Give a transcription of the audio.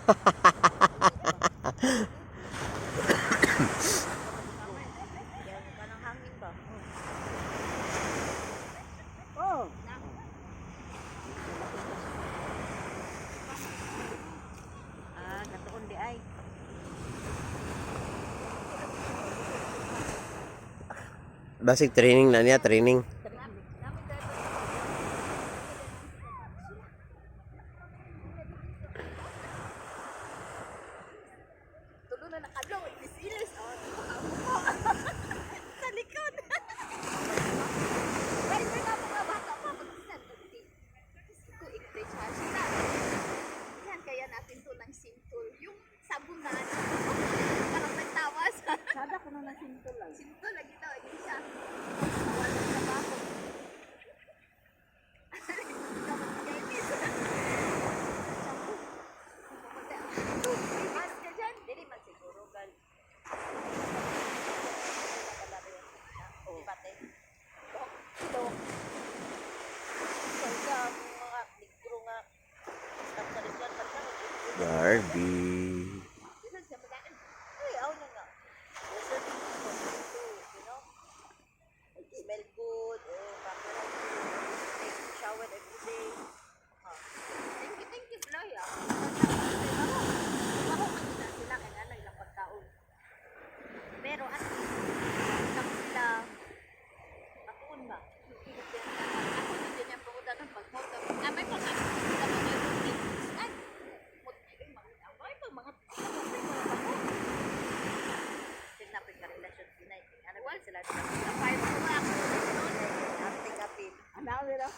Oh. Katuon di ay. Basic training na niya, training. Tulo na nakadlaw, isilis. Sa likod. Ay, may mga bata pa magsisan. Ito, i-recharge na. Yan, kaya natin to ng simple. Yung sabunan, parang nagtawas. Sada ko na simple lang. Simple lagi daw, yun siya. Wala na ba ako? Barbie. Smell good, take shower every day. Thank you, Floya. Ako kanina sila, kaya ano ilang pagkaon. Pero at least, kami sila, katuon ba? Ako hindi niya pangudan ng pagmoto. May pagkaon sila mga routines. Ay, pag mga sinapin ka relasyon sila. Ano ba sila? Sila 5 mga ako. Ate kapit. Ano ba?